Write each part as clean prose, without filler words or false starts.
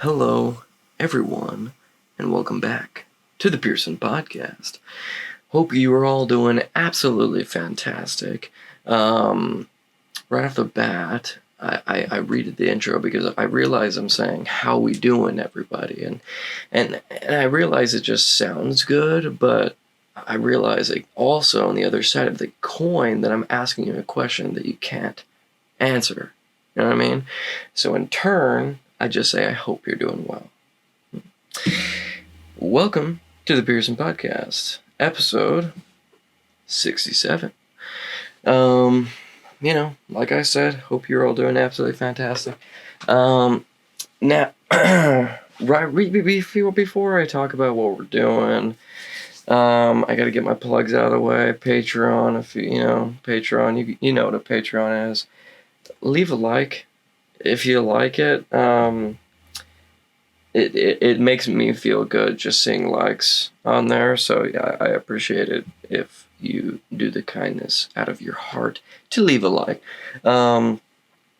Hello, everyone, and welcome back to the Pearson podcast. Hope you are all doing absolutely fantastic. Right off the bat, I read the intro because I realize I'm saying "How we doing, everybody," and I realize it just sounds good, but I realize like also on the other side of the coin that I'm asking you a question that you can't answer. You know what I mean? So in turn, I just say I hope you're doing well. Welcome to the Pearson Podcast, episode 67. Like I said, hope you're all doing absolutely fantastic. Now, before I talk about what we're doing, I got to get my plugs out of the way. Patreon, if Patreon, you know what a Patreon is. Leave a like if you like it. It makes me feel good just seeing likes on there. So yeah, I appreciate it if you do the kindness out of your heart to leave a like. And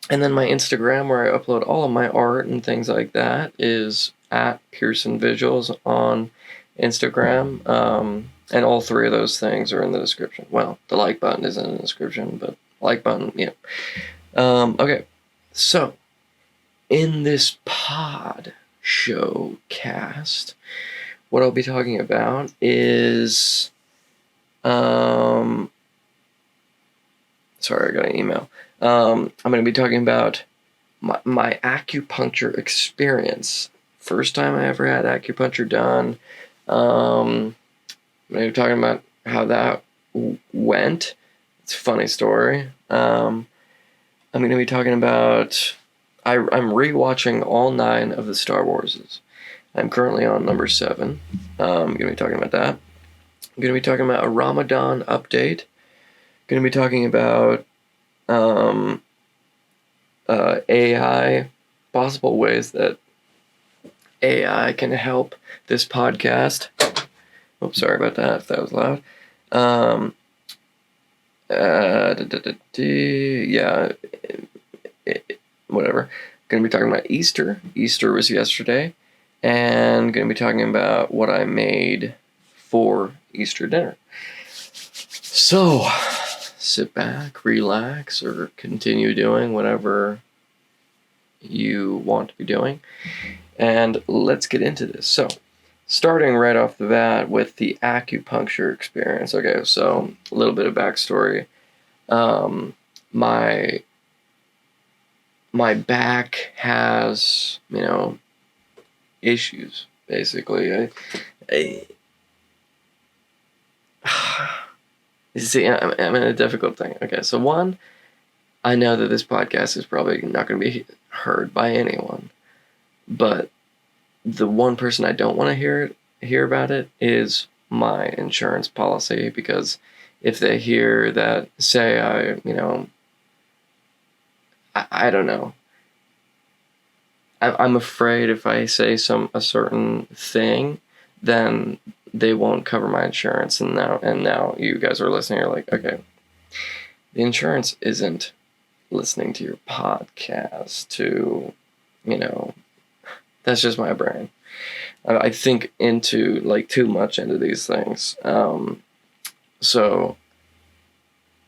then my Instagram, where I upload all of my art and things like that, is at Pearson Visuals on Instagram. And all three of those things are in the description. Well, the like button isn't in the description, but like button, yeah. Okay, so in this pod showcast, what I'll be talking about is sorry, I got an email. I'm going to be talking about my acupuncture experience. First time I ever had acupuncture done. I'm going to be talking about how that went. It's a funny story. I'm going to be talking about I'm rewatching all 9 of the Star Warses. I'm currently on number 7. I'm going to be talking about that. I'm going to be talking about a Ramadan update. I'm going to be talking about AI, possible ways that AI can help this podcast. Oops, sorry about that if that was loud. Yeah, whatever. Going to be talking about Easter. Easter was yesterday. And going to be talking about what I made for Easter dinner. So, sit back, relax, or continue doing whatever you want to be doing. And let's get into this. So, starting right off the bat with the acupuncture experience. Okay, so a little bit of backstory. My back has, issues, basically. You see, I'm in a difficult thing. Okay, so one, I know that this podcast is probably not going to be heard by anyone, but the one person I don't want to hear about it is my insurance policy, because if they hear that, say I don't know. I'm afraid if I say a certain thing, then they won't cover my insurance. And now you guys are listening. You're like, okay, the insurance isn't listening to your podcast. That's just my brain. I think into too much into these things.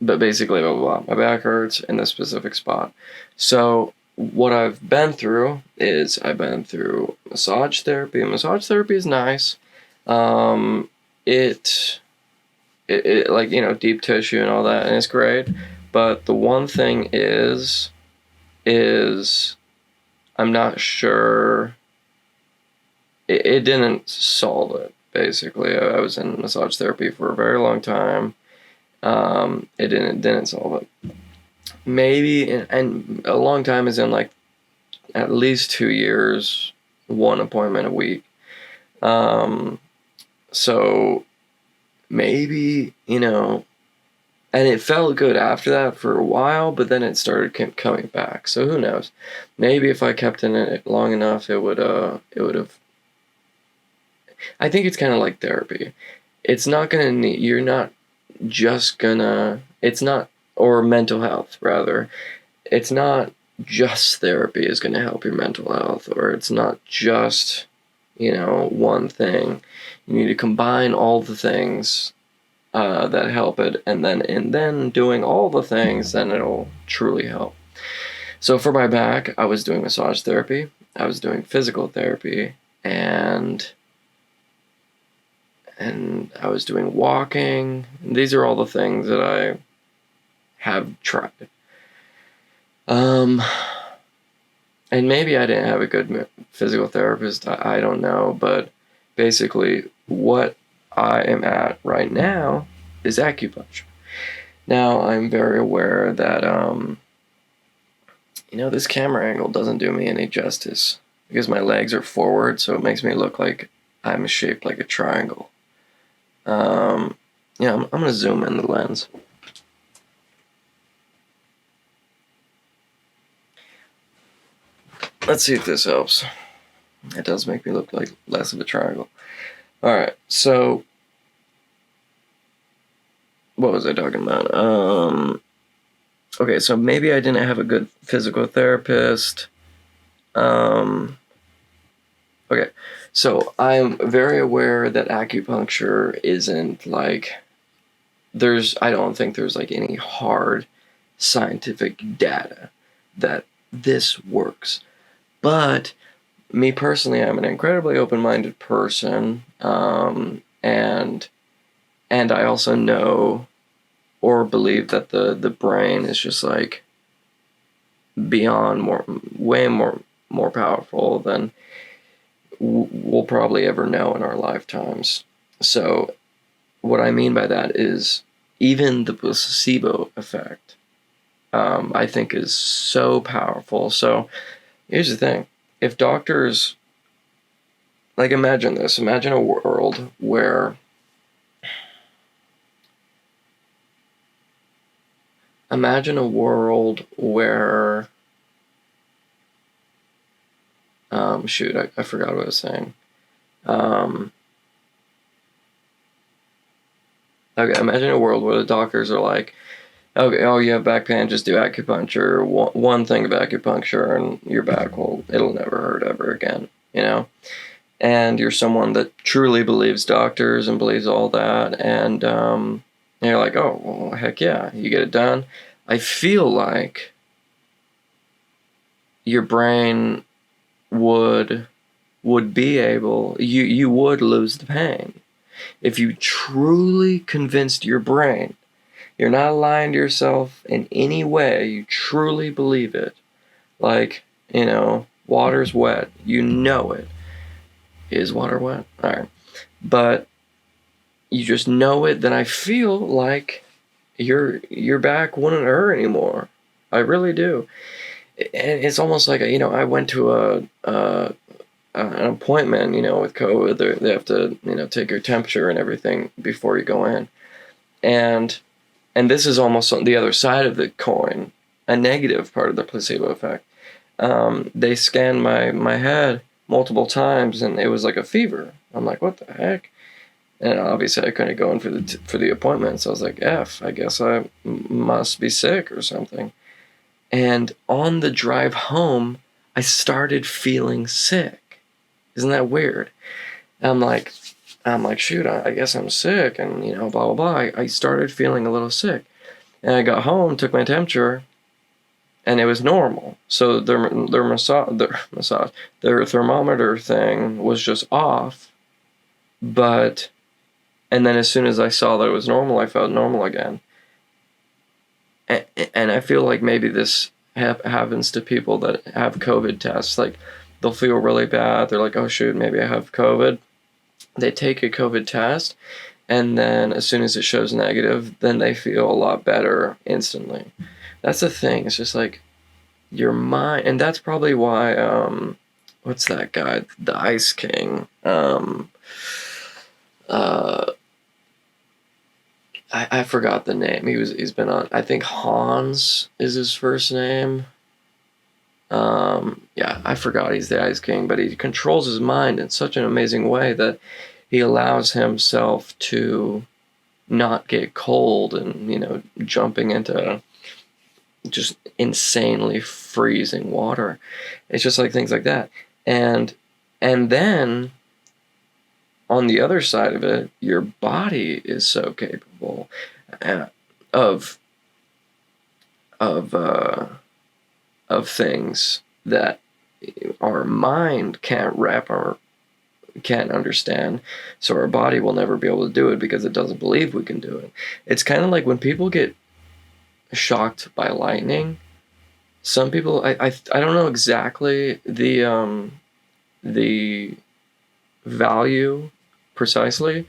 But basically, blah, blah, blah. My back hurts in this specific spot. So what I've been through is I've been through massage therapy. Massage therapy is nice. It deep tissue and all that, and it's great. But the one thing is I'm not sure. It didn't solve it. Basically, I was in massage therapy for a very long time. It didn't solve it. Maybe, and a long time is in at least 2 years, 1 appointment a week. So maybe, and it felt good after that for a while, but then it started coming back. So who knows? Maybe if I kept in it long enough, it would have. I think it's kind of like therapy. It's not gonna need. You're not just gonna. It's not, or mental health rather. It's not just therapy is going to help your mental health, or it's not just, one thing. You need to combine all the things that help it, and then doing all the things, then it'll truly help. So for my back, I was doing massage therapy, I was doing physical therapy, and I was doing walking. These are all the things that I have tried. And maybe I didn't have a good physical therapist, I don't know, but basically what I am at right now is acupuncture. Now, I'm very aware that, this camera angle doesn't do me any justice because my legs are forward, so it makes me look like I'm shaped like a triangle. I'm going to zoom in the lens. Let's see if this helps. It does make me look like less of a triangle. Alright, so what was I talking about? Okay, so maybe I didn't have a good physical therapist. Okay, so I'm very aware that acupuncture isn't like, I don't think there's like any hard scientific data that this works. But me personally, I'm an incredibly open-minded person, and I also know or believe that the brain is just like beyond way more powerful than we'll probably ever know in our lifetimes. So what I mean by that is even the placebo effect, I think is so powerful. So here's the thing. If doctors, like, imagine this. Imagine a world where I forgot what I was saying. Okay, imagine a world where the doctors are like, okay, oh, you have back pain, just do acupuncture. One thing of acupuncture, and your back it'll never hurt ever again, And you're someone that truly believes doctors and believes all that, and you're like, oh, well, heck yeah, you get it done. I feel like your brain would be able, you would lose the pain if you truly convinced your brain. You're not lying to yourself in any way. You truly believe it. Like, water's wet. You know it. Is water wet? Alright. But you just know it, then I feel like your back wouldn't hurt anymore. I really do. And it's almost like, I went to an appointment, with COVID. They have to, take your temperature and everything before you go in. And this is almost on the other side of the coin, a negative part of the placebo effect. They scanned my head multiple times, and it was like a fever. I'm like, what the heck? And obviously I couldn't go in for the appointment, so I was like, I guess I must be sick or something. And on the drive home, I started feeling sick. Isn't that weird? I'm like, shoot, I guess I'm sick, and blah blah blah. I started feeling a little sick, and I got home, took my temperature, and it was normal. So their thermometer thing was just off, and then as soon as I saw that it was normal, I felt normal again. And I feel like maybe this happens to people that have COVID tests. Like, they'll feel really bad. They're like, oh shoot, maybe I have COVID. They take a COVID test, and then as soon as it shows negative, then they feel a lot better instantly. That's the thing. It's just like your mind, and that's probably why, what's that guy? The Ice King. I forgot the name. He's been on, I think Hans is his first name. Yeah, I forgot he's the Ice King, but he controls his mind in such an amazing way that he allows himself to not get cold and, jumping into just insanely freezing water. It's just like things like that. And then on the other side of it, your body is so capable uh, of of uh, of things that our mind can't understand. So our body will never be able to do it because it doesn't believe we can do it. It's kind of like when people get shocked by lightning. Some people, I don't know exactly the value precisely,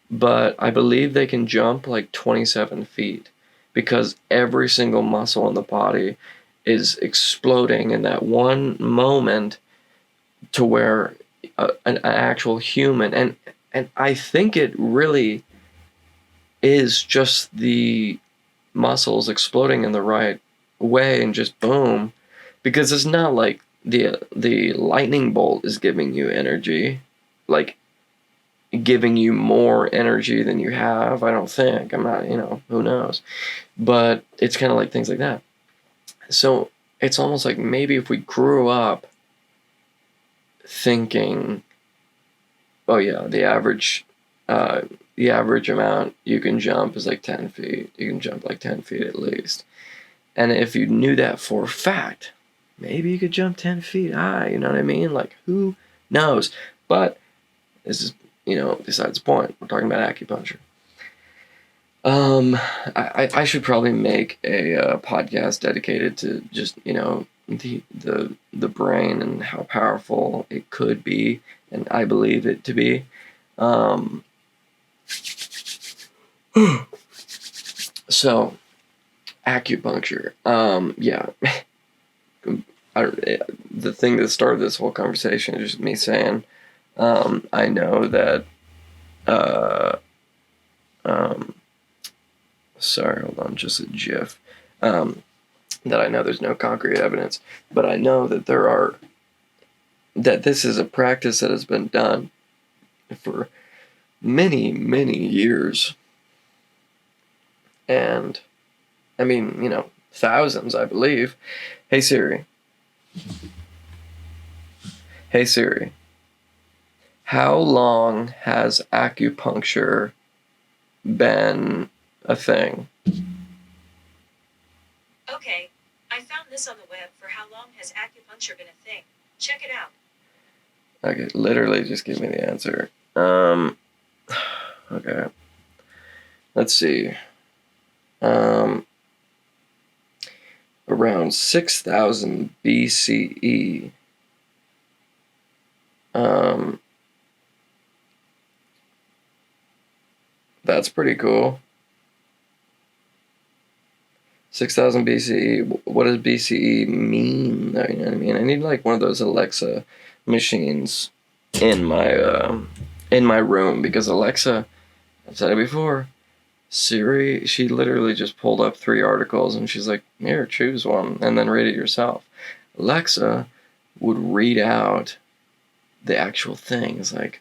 but I believe they can jump like 27 feet because every single muscle in the body is exploding in that one moment to where an actual human, and I think it really is just the muscles exploding in the right way and just boom, because it's not like the lightning bolt is giving you energy, like giving you more energy than you have. I don't think. I'm not, who knows, but it's kind of like things like that. So it's almost like maybe if we grew up thinking, oh yeah, the average amount you can jump is like 10 feet. You can jump like 10 feet at least. And if you knew that for a fact, maybe you could jump 10 feet high. You know what I mean? Like, who knows? But this is, besides the point. We're talking about acupuncture. I should probably make a podcast dedicated to just, the brain and how powerful it could be, and I believe it to be. So acupuncture. Yeah. The thing that started this whole conversation is just me saying, I know that, sorry, hold on, just a GIF. That I know there's no concrete evidence, but I know that that this is a practice that has been done for many, many years. And, I mean, thousands, I believe. Hey Siri. Hey Siri. How long has acupuncture been a thing? Okay, I found this on the web for how long has acupuncture been a thing. Check it out. Okay, literally just give me the answer. Okay. Let's see. Around 6,000 BCE. That's pretty cool. 6,000 BCE. What does BCE mean? You know what I mean? I need like one of those Alexa machines in my room, because Alexa, I've said it before, Siri, she literally just pulled up 3 articles and she's like, here, choose one and then read it yourself. Alexa would read out the actual thing. It's like,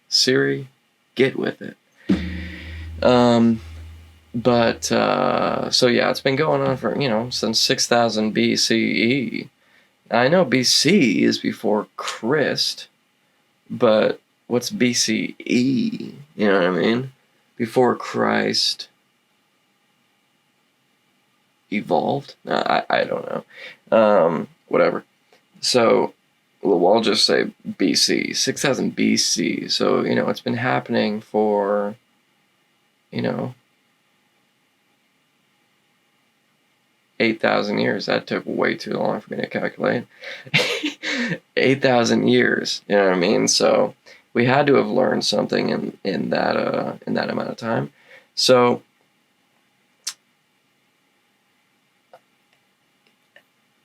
Siri, get with it. But so yeah, it's been going on for, since 6,000 BCE. I know BC is before Christ, but what's BCE? You know what I mean? Before Christ evolved? I don't know. Whatever. So, well, I'll just say BC, 6,000 BC. So, it's been happening for, 8,000 years. That took way too long for me to calculate. 8,000 years. You know what I mean? So we had to have learned something in that amount of time. So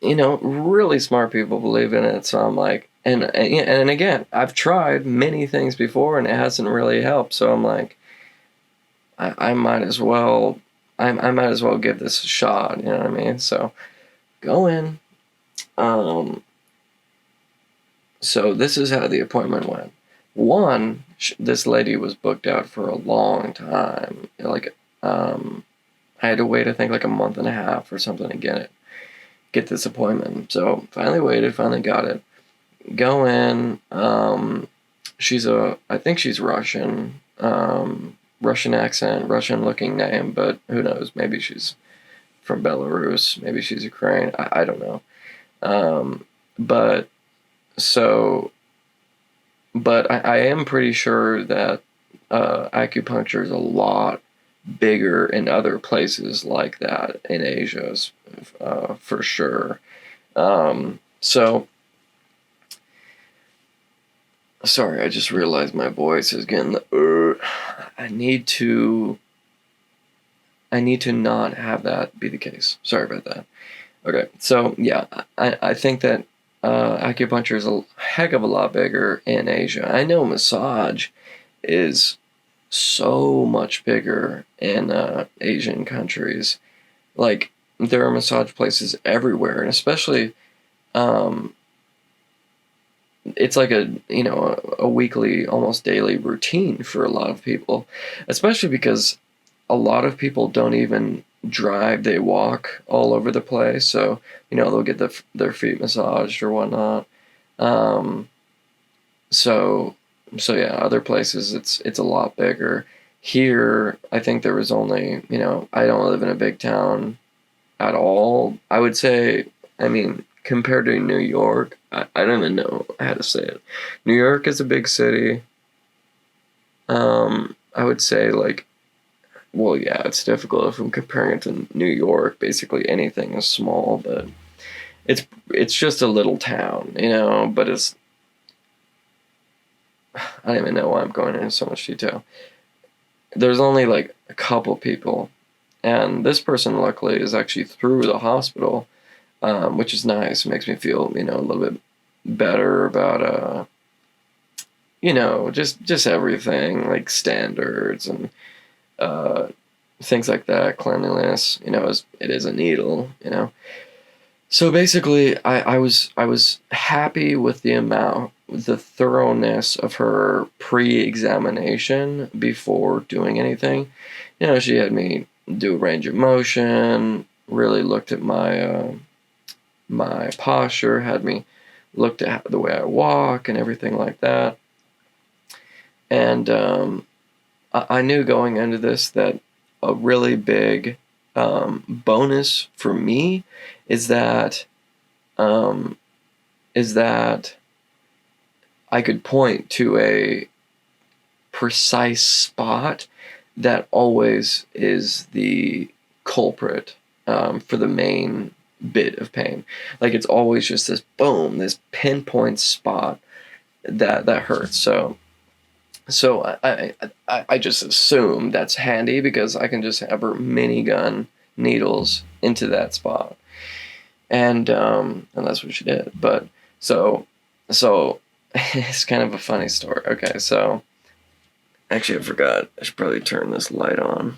really smart people believe in it. So I'm like, and again, I've tried many things before and it hasn't really helped. So I'm like, I might as well. I might as well give this a shot, you know what I mean? So, go in. So this is how the appointment went. One, this lady was booked out for a long time. Like, I had to wait, I think, like a month and a half or something to get this appointment. So finally waited, finally got it. Go in. I think she's Russian. Russian accent, Russian looking name, but who knows? Maybe she's from Belarus. Maybe she's Ukraine. I don't know. But so, but I am pretty sure that acupuncture is a lot bigger in other places like that in Asia, for sure. So, sorry, I just realized my voice is getting the. I need to not have that be the case. Sorry about that. Okay, so yeah, I think that acupuncture is a heck of a lot bigger in Asia. I know massage is so much bigger in Asian countries. Like, there are massage places everywhere, and especially, um, it's like a weekly, almost daily routine for a lot of people, especially because a lot of people don't even drive, they walk all over the place. So they'll get their feet massaged or whatnot. um, so yeah, other places it's a lot bigger. Here I think there was only, I don't live in a big town at all, I would say. I mean, compared to New York, I don't even know how to say it. New York is a big city. I would say, like, well, yeah, it's difficult if I'm comparing it to New York. Basically, anything is small, but it's just a little town, But I don't even know why I'm going into so much detail. There's only like a couple people, and this person luckily is actually through the hospital, which is nice. It makes me feel, a little bit better about just everything, like standards and uh things like that, cleanliness. It is a needle. So basically, I was happy with the thoroughness of her pre-examination before doing anything. She had me do a range of motion, really looked at my posture, had me looked at the way I walk and everything like that. And I knew going into this that a really big bonus for me is that um, is that I could point to a precise spot that always is the culprit for the main bit of pain. Like, it's always just this boom, this pinpoint spot that hurts. So I just assume that's handy because I can just have her minigun needles into that spot, and that's what she did. But so it's kind of a funny story. Okay, so actually I forgot. I should probably turn this light on.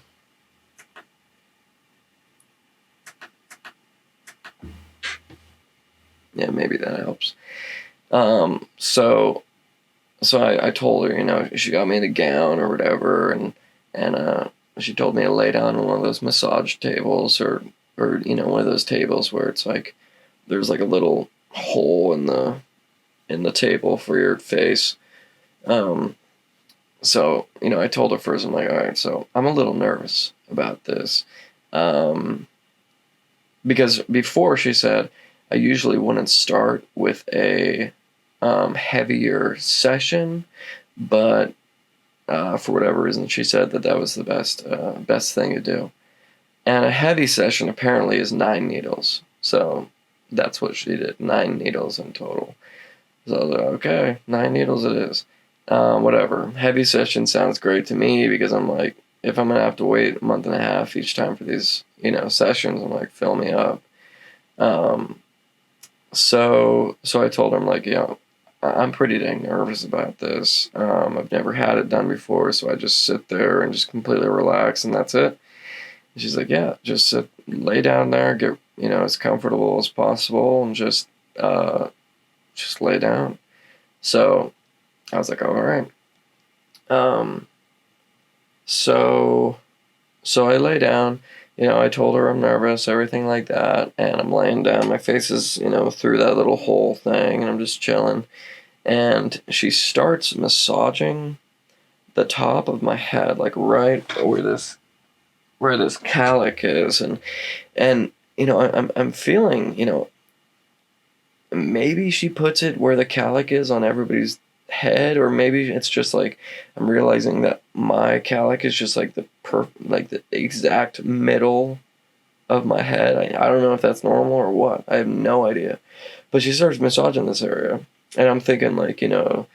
Yeah, maybe that helps. So I told her, she got me the gown or whatever, and she told me to lay down on one of those massage tables, or one of those tables where it's like there's like a little hole in the table for your face. So I told her first, I'm like, all right, so I'm a little nervous about this, because before she said I usually wouldn't start with a heavier session, but for whatever reason, she said that was the best thing to do. And a heavy session apparently is 9 needles. So that's what she did, 9 needles in total. So I was like, okay, 9 needles it is. Whatever. Heavy session sounds great to me because I'm like, if I'm going to have to wait a month and a half each time for these, sessions, I'm like, fill me up. So I told her, I'm like, I'm pretty dang nervous about this. I've never had it done before, so I just sit there and just completely relax, and that's it. And she's like, yeah, just lay down there, get as comfortable as possible, and just lay down. So I was like, all right. So I lay down, I told her I'm nervous, everything like that, and I'm laying down. My face is, through that little hole thing, and I'm just chilling. And she starts massaging the top of my head, like right where this calic is, and I'm feeling, maybe she puts it where the calic is on everybody's head, or maybe it's just like I'm realizing that my calic is just like like the exact middle of my head. I don't know if that's normal or what. I have no idea. But she starts massaging this area, and I'm thinking like the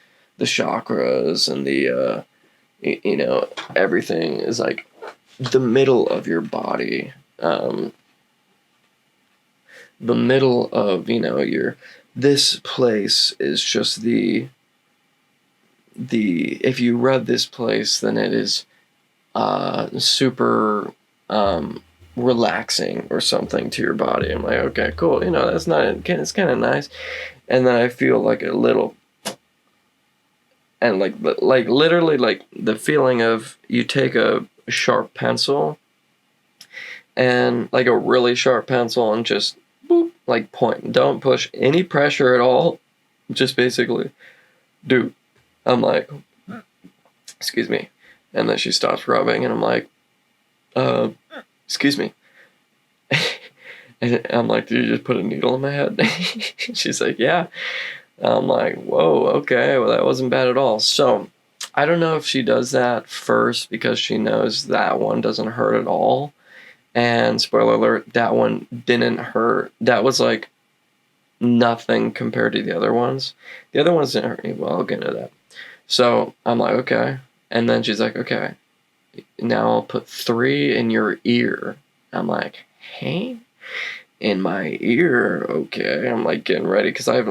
chakras and everything is like the middle of your body. The middle of your this place is just the if you read this place, then it is super relaxing or something to your body. I'm like, okay, cool. That's not it's kind of nice. And then I feel like a little, and like literally like the feeling of you take a sharp pencil, and like a really sharp pencil, and just boop, like point. Don't push any pressure at all. Just basically do. I'm like, excuse me. And then she stops rubbing, and I'm like, excuse me. And I'm like, did you just put a needle in my head? She's like, yeah. I'm like, whoa, okay, well, that wasn't bad at all. So I don't know if she does that first because she knows that one doesn't hurt at all. And spoiler alert, that one didn't hurt. That was like nothing compared to the other ones. The other ones didn't hurt me. Well, I'll get into that. So I'm like, okay. And then she's like, okay, now I'll put 3 in your ear. I'm like, hey? In my ear? Okay. I'm like getting ready because I have,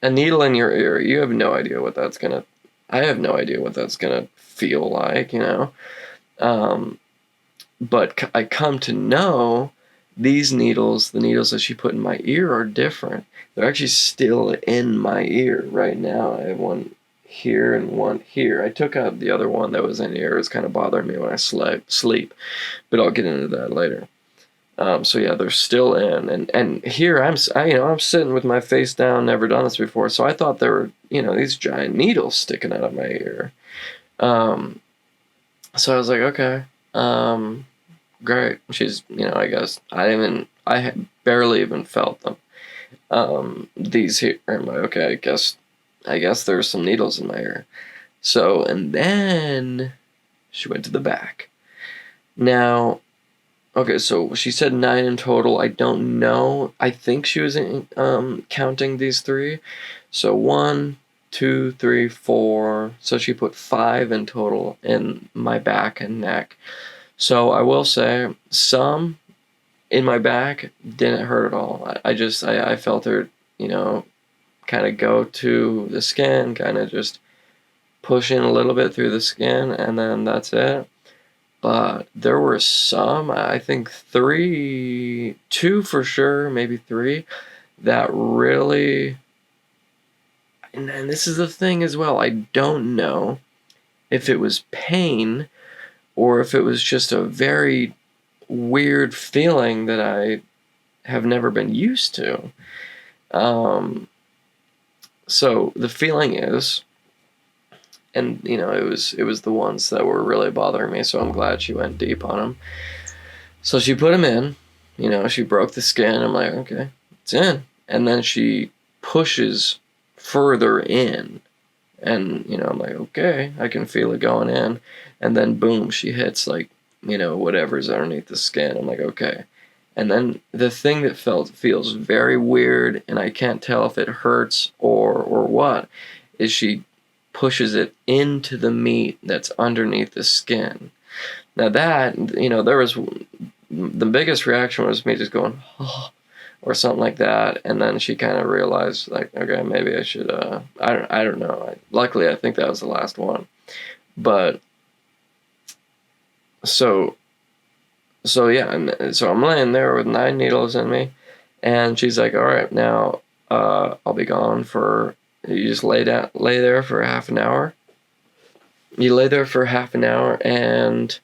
a needle in your ear. You have no idea what that's gonna, I have no idea what that's gonna feel like, But I come to know these needles, the needles that she put in my ear, are different. They're actually still in my ear right now. I have one here and one here. I took out the other one that was in the ear. It's kind of bothering me when I sleep, but I'll get into that later. So yeah, they're still in, and here I'm sitting with my face down, never done this before, so I thought there were these giant needles sticking out of my ear. So I was like, okay, great. She's I guess I barely even felt them. These here, I'm like, okay, I guess there's some needles in my ear. So and then she went to the back. Now. Okay, so she said 9 in total. I don't know. I think she was counting these 3. So 1, 2, 3, 4. So she put 5 in total in my back and neck. So I will say some in my back didn't hurt at all. I felt her, kind of go to the skin, kind of just push in a little bit through the skin, and then that's it. But there were some, I think 2 for sure, maybe 3, that really, and this is the thing as well, I don't know if it was pain or if it was just a very weird feeling that I have never been used to. So the feeling is, and it was the ones that were really bothering me, so I'm glad she went deep on them. So she put them in, she broke the skin. I'm like, okay, it's in. And then she pushes further in. And, I'm like, okay, I can feel it going in. And then boom, she hits like, whatever's underneath the skin. I'm like, okay. And then the thing that feels very weird, and I can't tell if it hurts or what, is she pushes it into the meat that's underneath the skin. Now that, there was, the biggest reaction was me just going, oh, or something like that. And then she kind of realized, like, okay, maybe I should, I don't know. Luckily, I think that was the last one. But, so yeah, and so I'm laying there with 9 needles in me. And she's like, all right, now, I'll be gone for, you just lay there for half an hour. You lay there for half an hour, and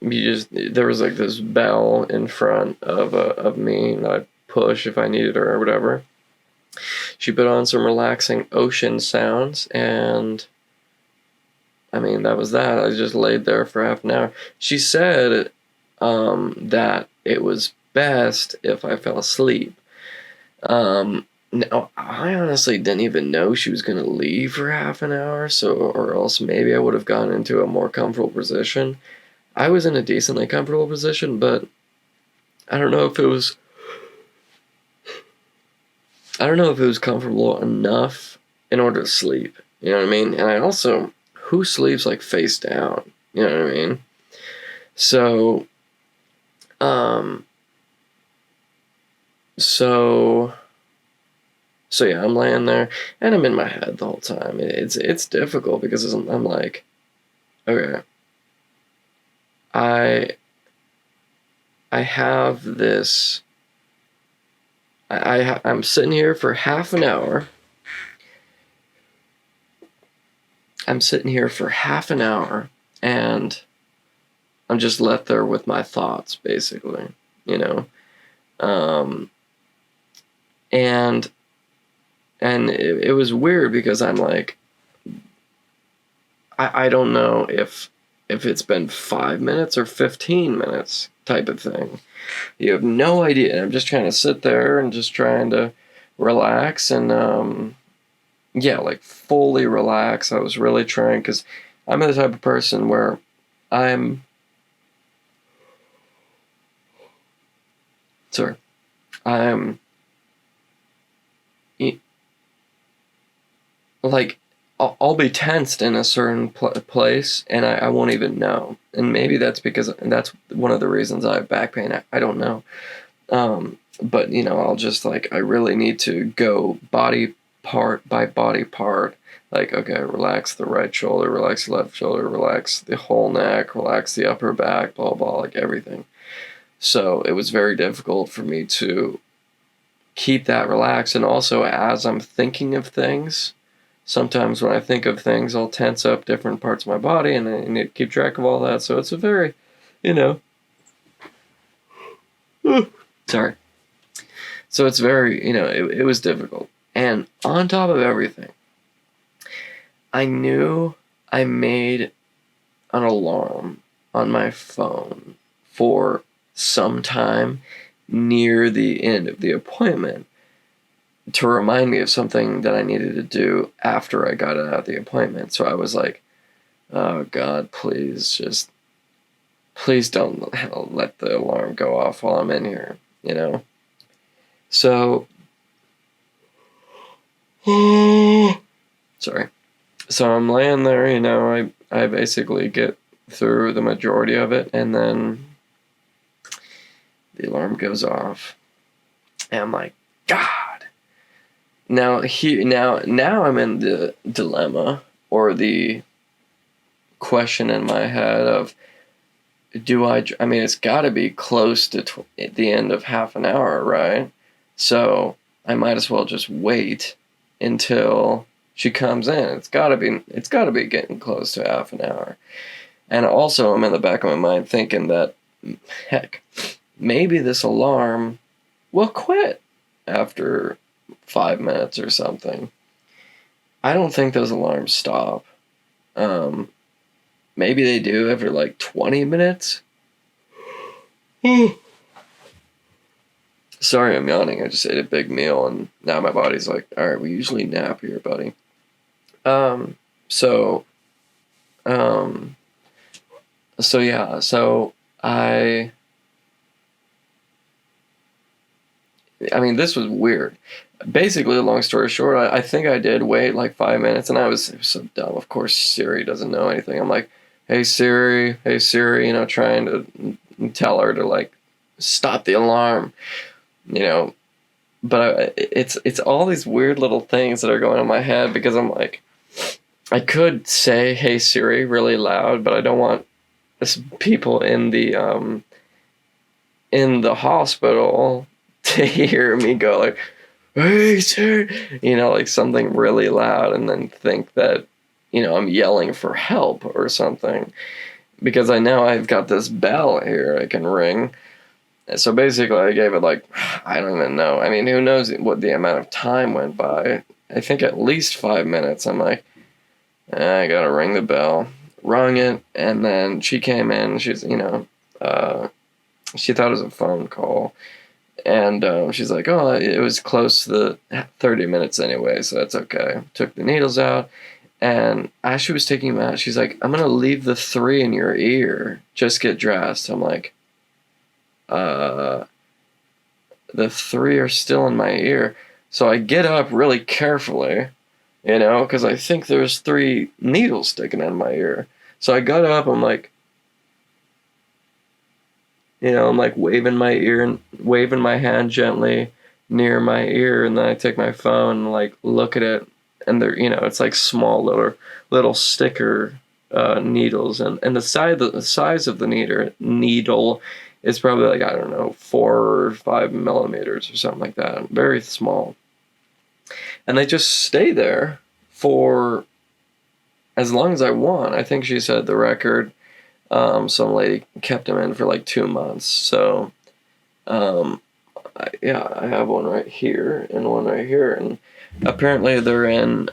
there was like this bell in front of me that I'd push if I needed her or whatever. She put on some relaxing ocean sounds, and I mean, that was that. I just laid there for half an hour. She said that it was best if I fell asleep. Now, I honestly didn't even know she was going to leave for half an hour, so, or else maybe I would have gone into a more comfortable position. I was in a decently comfortable position, but I don't know if it was. I don't know if it was comfortable enough in order to sleep. You know what I mean? And I also, who sleeps like face down? You know what I mean? So, um, so, so yeah, I'm laying there and I'm in my head the whole time. It's difficult because I'm like, okay, I I have this. I'm sitting here for half an hour. I'm sitting here for half an hour, and I'm just left there with my thoughts, basically, you know. Um, and it was weird because I'm like, I don't know if it's been 5 minutes or 15 minutes type of thing. You have no idea. I'm just trying to sit there and just trying to relax and yeah, like fully relax. I was really trying because I'm the type of person where I'm sorry, I'm like I'll be tensed in a certain place and I won't even know. And maybe that's because that's one of the reasons I have back pain. I don't know. But you know, I'll just like I really need to go body part by body part. Like, okay, relax the right shoulder, relax the left shoulder, relax the whole neck, relax the upper back, blah blah, like everything. So it was very difficult for me to keep that relaxed. And also, as I'm thinking of things, sometimes when I think of things, I'll tense up different parts of my body, and I need to keep track of all that. So it's a very, you know, sorry. So it's very, you know, it was difficult. And on top of everything, I knew I made an alarm on my phone for some time near the end of the appointment to remind me of something that I needed to do after I got out of the appointment. So I was like, oh God, please don't let the alarm go off while I'm in here, you know? So, sorry. So I'm laying there, you know, I basically get through the majority of it, and then the alarm goes off. And I'm like, God. Now I'm in the dilemma or the question in my head of I mean, it's got to be close to the end of half an hour, right? So I might as well just wait until she comes in. It's got to be getting close to half an hour. And also, I'm in the back of my mind thinking that, heck, maybe this alarm will quit after 5 minutes or something. I don't think those alarms stop. Maybe they do every like 20 minutes. Sorry, I'm yawning. I just ate a big meal and now my body's like, all right, we usually nap here, buddy. So, um, so yeah, so I mean, this was weird. Basically, long story short, I think I did wait like 5 minutes, and it was so dumb. Of course, Siri doesn't know anything. I'm like, hey Siri, you know, trying to tell her to like stop the alarm, you know. But it's all these weird little things that are going on in my head because I'm like, I could say hey Siri really loud, but I don't want people in the hospital to hear me go like, hey sir, you know, like something really loud and then think that, you know, I'm yelling for help or something. because I know I've got this bell here I can ring. So basically, I gave it like, I don't even know. I mean, who knows what the amount of time went by? I think at least 5 minutes. I'm like, I gotta ring the bell. Rung it, and then she came in. She's, she thought it was a phone call. And she's like, oh, it was close to the 30 minutes anyway, so that's okay. Took the needles out. And as she was taking them out, she's like, I'm going to leave the 3 in your ear. Just get dressed. I'm like, the 3 are still in my ear. So I get up really carefully, because I think there's 3 needles sticking in my ear. So I got up, I'm like, I'm like waving my ear and waving my hand gently near my ear, and then I take my phone and like look at it, and they're it's like small little sticker needles, and the size of the needle is probably like, I don't know, 4 or 5 millimeters or something like that, very small, and they just stay there for as long as I want. I think she said the record. Some lady kept them in for like 2 months. So, I have one right here and one right here, and apparently they're in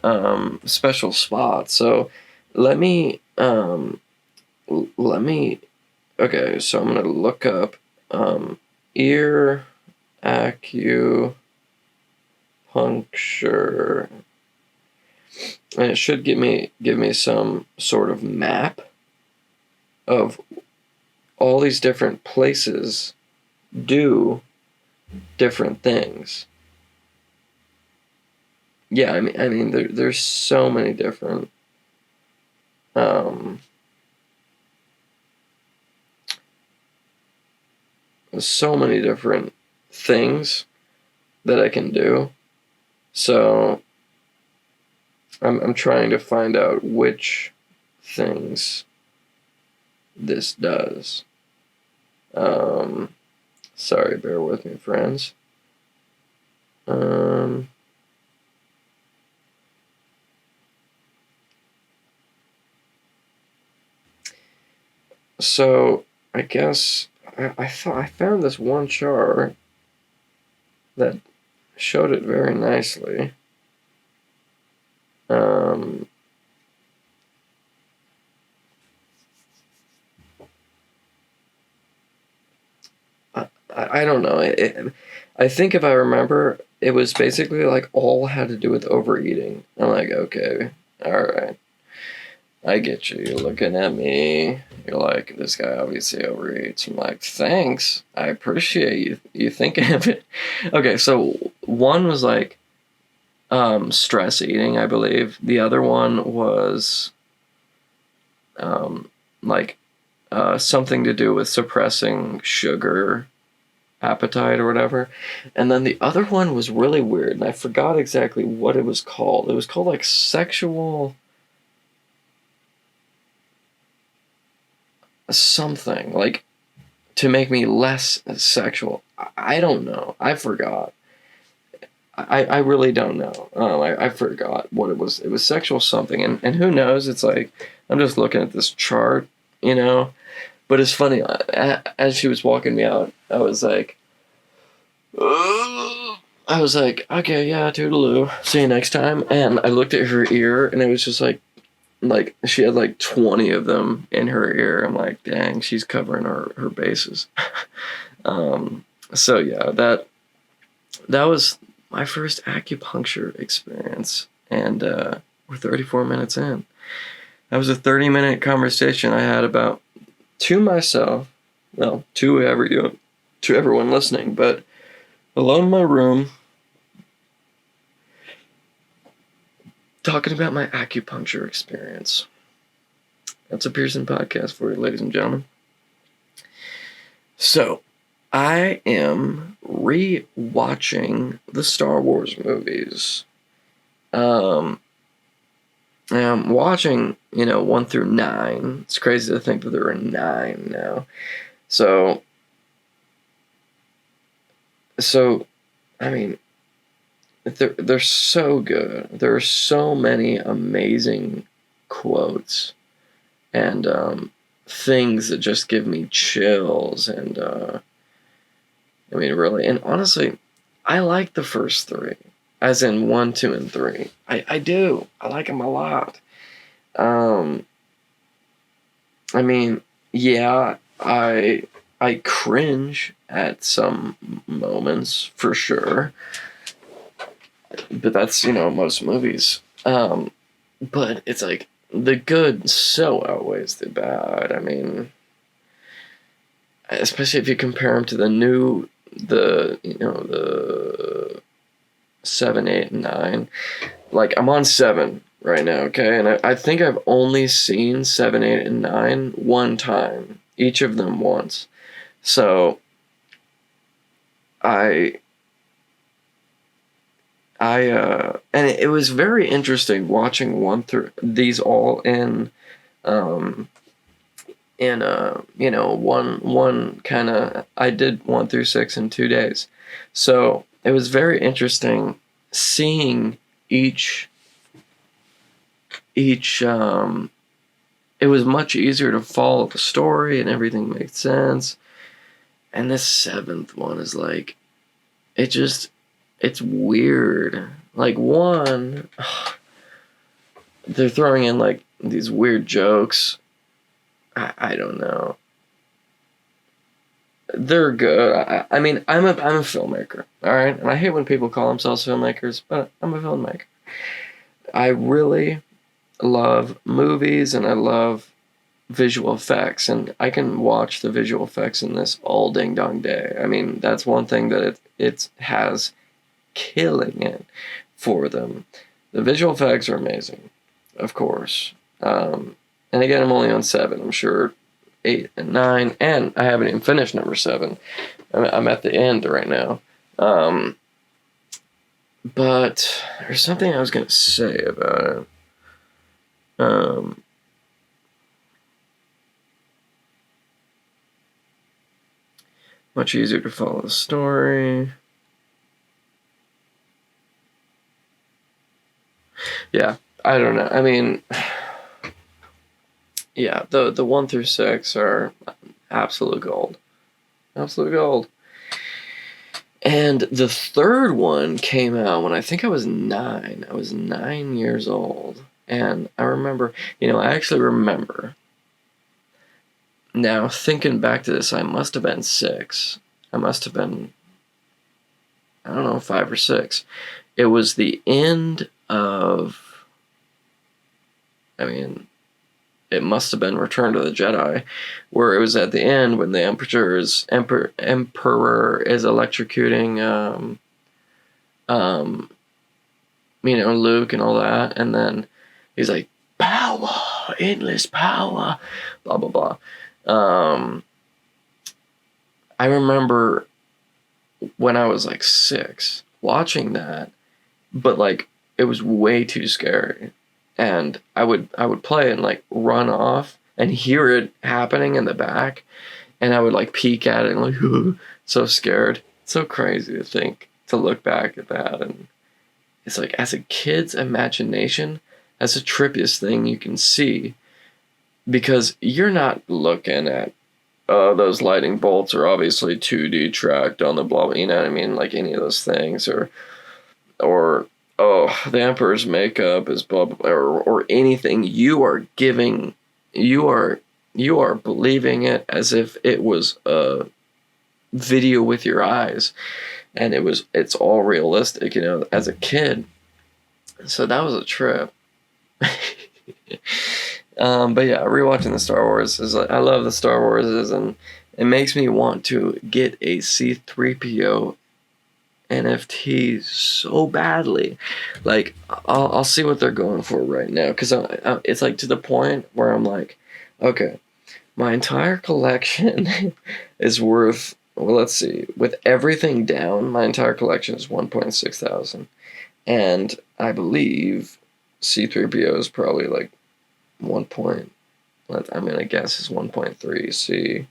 special spots. So, let me let me. Okay, so I'm gonna look up ear acupuncture, and it should give me some sort of map of all these different places do different things. Yeah, I mean, there's so many different so many different things that I can do. So I'm trying to find out which things this does. Sorry, bear with me, friends. So I guess I thought I found this one chart that showed it very nicely. I don't know. I think if I remember, it was basically like all had to do with overeating. I'm like, okay, all right. I get you. You're looking at me. You're like, this guy obviously overeats. I'm like, thanks. I appreciate you thinking of it. Okay, so one was like stress eating, I believe. The other one was like something to do with suppressing sugar appetite or whatever. And then the other one was really weird, and I forgot exactly what it was called. It was called like sexual something, like to make me less sexual. I don't know. I forgot. I really don't know. I forgot what it was. It was sexual something, and who knows? It's like I'm just looking at this chart, But it's funny. As she was walking me out, I was like, okay, yeah, toodaloo. See you next time. And I looked at her ear, and it was just like she had like 20 of them in her ear. I'm like, dang, she's covering her bases. So yeah, that was my first acupuncture experience, and we're 34 minutes in. That was a 30-minute conversation I had about to myself, well, to everyone listening, but alone in my room, talking about my acupuncture experience. That's a Pearson podcast for you, ladies and gentlemen. So, I am re-watching the Star Wars movies. I'm watching, 1 through 9. It's crazy to think that there are 9 now. So, I mean, they're so good. There are so many amazing quotes and things that just give me chills. And I mean, really, and honestly, I like the first three, as in 1, 2, and 3. I do. I like them a lot. Um, I mean, yeah, I cringe at some moments for sure, but that's most movies. But it's like the good so outweighs the bad. I mean, especially if you compare them to the 7, 8, and 9. Like, I'm on 7 right now, okay? And I think I've only seen 7, 8, and 9 one time, each of them once. So I and it was very interesting watching one through these all one kind of, I did 1 through 6 in 2 days. So it was very interesting seeing each it was much easier to follow the story and everything made sense. And this 7th one is like, it's weird. Like, one, they're throwing in like these weird jokes. I don't know. They're good. I mean, I'm a filmmaker, all right? And I hate when people call themselves filmmakers, but I'm a filmmaker. I really love movies and I love visual effects, and I can watch the visual effects in this all ding dong day. I mean, that's one thing that it has killing it for them. The visual effects are amazing, of course. And again, I'm only on 7. I'm sure 8 and 9, and I haven't even finished number 7. I'm at the end right now. But there's something I was going to say about it. Much easier to follow the story. Yeah, I don't know. I mean, yeah, the 1 through 6 are absolute gold. Absolute gold. And the third one came out when I think I was 9. I was 9 years old. And I remember, I actually remember. Now, thinking back to this, I must have been 6. I must have been, I don't know, 5 or 6. It was the end of, I mean, it must have been Return to the Jedi, where it was at the end when the Emperor is electrocuting Luke and all that, and then he's like, power, endless power, blah blah blah. I remember when I was like 6 watching that, but like it was way too scary. And I would play and like run off and hear it happening in the back, and I would like peek at it and like so scared. It's so crazy to look back at that, and it's like, as a kid's imagination, that's the trippiest thing you can see, because you're not looking at those lightning bolts are obviously 2D tracked on the blah, you know what I mean, like any of those things, or oh, the Emperor's makeup is blah, blah, or anything. You are believing it as if it was a video with your eyes, and it's all realistic, as a kid. So that was a trip. But yeah, rewatching the Star Wars is like, I love the Star Wars, and it makes me want to get a C-3PO NFT so badly. Like, I'll see what they're going for right now, because it's like to the point where I'm like, okay, my entire collection is worth, well, let's see, with everything down, my entire collection is 1.6 thousand, and I believe C-3PO is probably like 1 point, I'm gonna guess is 1.3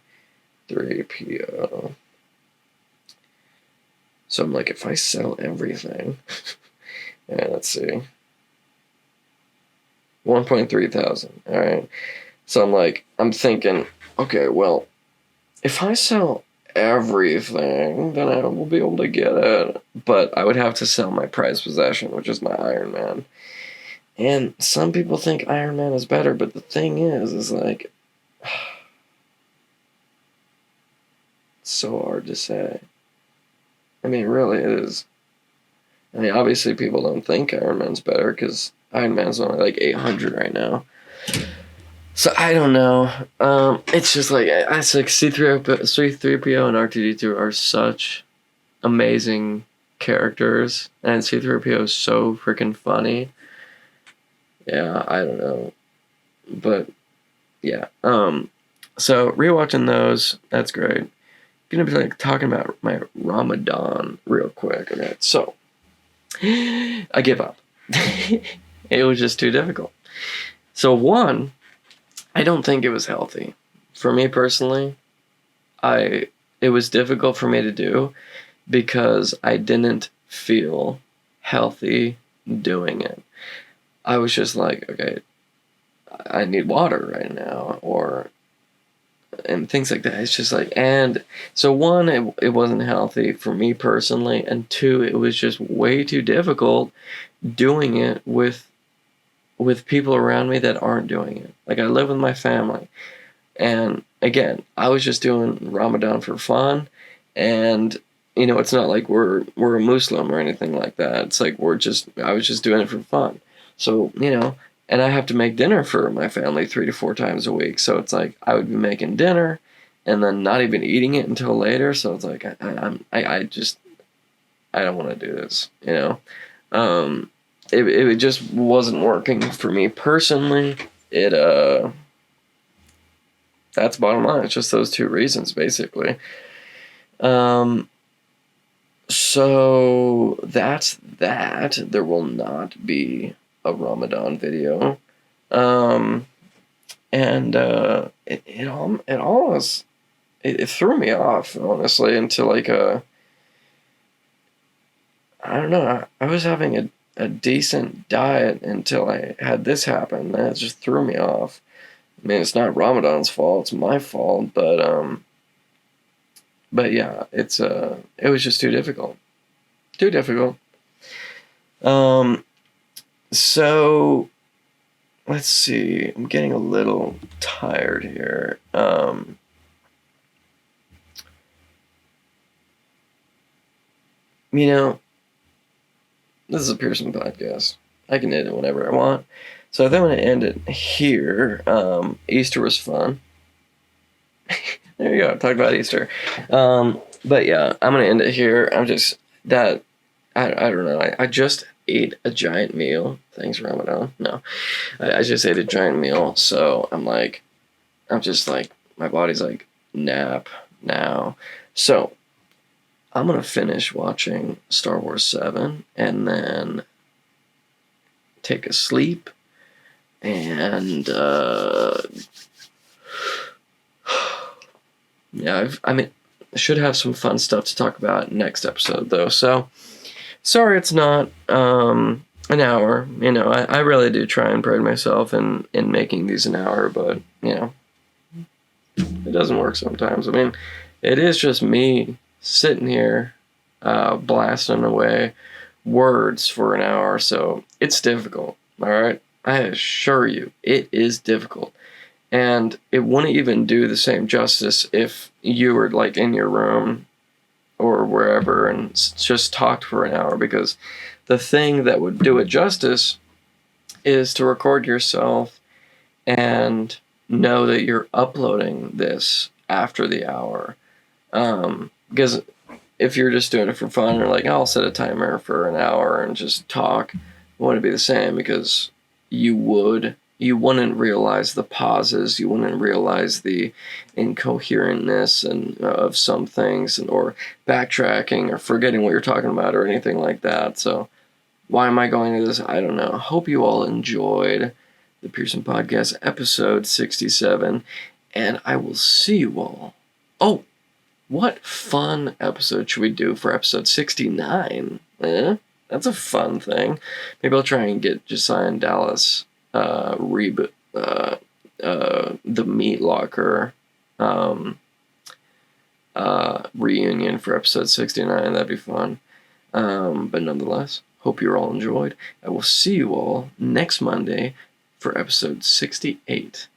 C-3PO. So I'm like, if I sell everything, yeah, let's see, 1.3 thousand. All right, So I'm thinking, okay, well, if I sell everything, then I will be able to get it. But I would have to sell my prized possession, which is my Iron Man. And some people think Iron Man is better, but the thing is like, it's so hard to say. I mean, really, it is. I mean, obviously, people don't think Iron Man's better because Iron Man's only like 800 right now. So I don't know. It's just like I like C3PO and R2D2 are such amazing characters, and C3PO is so freaking funny. Yeah, I don't know, but yeah. So rewatching those, that's great. Gonna be like talking about my Ramadan real quick. Okay, so I give up. It was just too difficult. So one, I don't think it was healthy. For me personally, it was difficult for me to do because I didn't feel healthy doing it. I was just like, okay, I need water right now, and things like that. It's just like, and so one, it wasn't healthy for me personally, and two, it was just way too difficult doing it with people around me that aren't doing it. Like I live with my family, and again, I was just doing Ramadan for fun, and it's not like we're a Muslim or anything like that. It's like I was just doing it for fun. So and I have to make dinner for my family 3 to 4 times a week. So it's like I would be making dinner, and then not even eating it until later. So it's like I don't want to do this. It just wasn't working for me personally. That's bottom line. It's just those two reasons, basically. So that's that. There will not be a Ramadan video. And it almost it threw me off, honestly, into like I don't know. I was having a decent diet until I had this happen, and it just threw me off. I mean, it's not Ramadan's fault; it's my fault. But yeah, it was just too difficult. Too difficult. So let's see. I'm getting a little tired here. This is a Pearson podcast. I can end it whenever I want. So I think I'm going to end it here. Easter was fun. There you go. Talk about Easter. But yeah, I'm going to end it here. I'm just, I don't know. I just ate a giant meal. Thanks, Ramadan. No. I just ate a giant meal. So I'm just like, my body's like, nap now. So I'm going to finish watching Star Wars 7 and then take a sleep. And, yeah, I should have some fun stuff to talk about next episode, though. So, sorry it's not an hour. I really do try and pride myself in making these an hour, but, it doesn't work sometimes. I mean, it is just me sitting here blasting away words for an hour, so it's difficult, all right? I assure you, it is difficult. And it wouldn't even do the same justice if you were like in your room or wherever and just talked for an hour, because the thing that would do it justice is to record yourself and know that you're uploading this after the hour. Because if you're just doing it for fun, or like, I'll set a timer for an hour and just talk, it wouldn't be the same, because you wouldn't realize the pauses, you wouldn't realize the incoherentness and of some things, or backtracking or forgetting what you're talking about or anything like that. So why am I going to this? I don't know. Hope you all enjoyed the Pearson Podcast episode 67, and I will see you all. Oh, what fun episode should we do for episode 69? That's a fun thing. Maybe I'll try and get Josiah and Dallas reboot the Meat Locker reunion for episode 69. That'd be fun. But nonetheless, hope you all enjoyed. I will see you all next Monday for episode 68.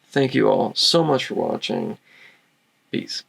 Thank you all so much for watching. Peace.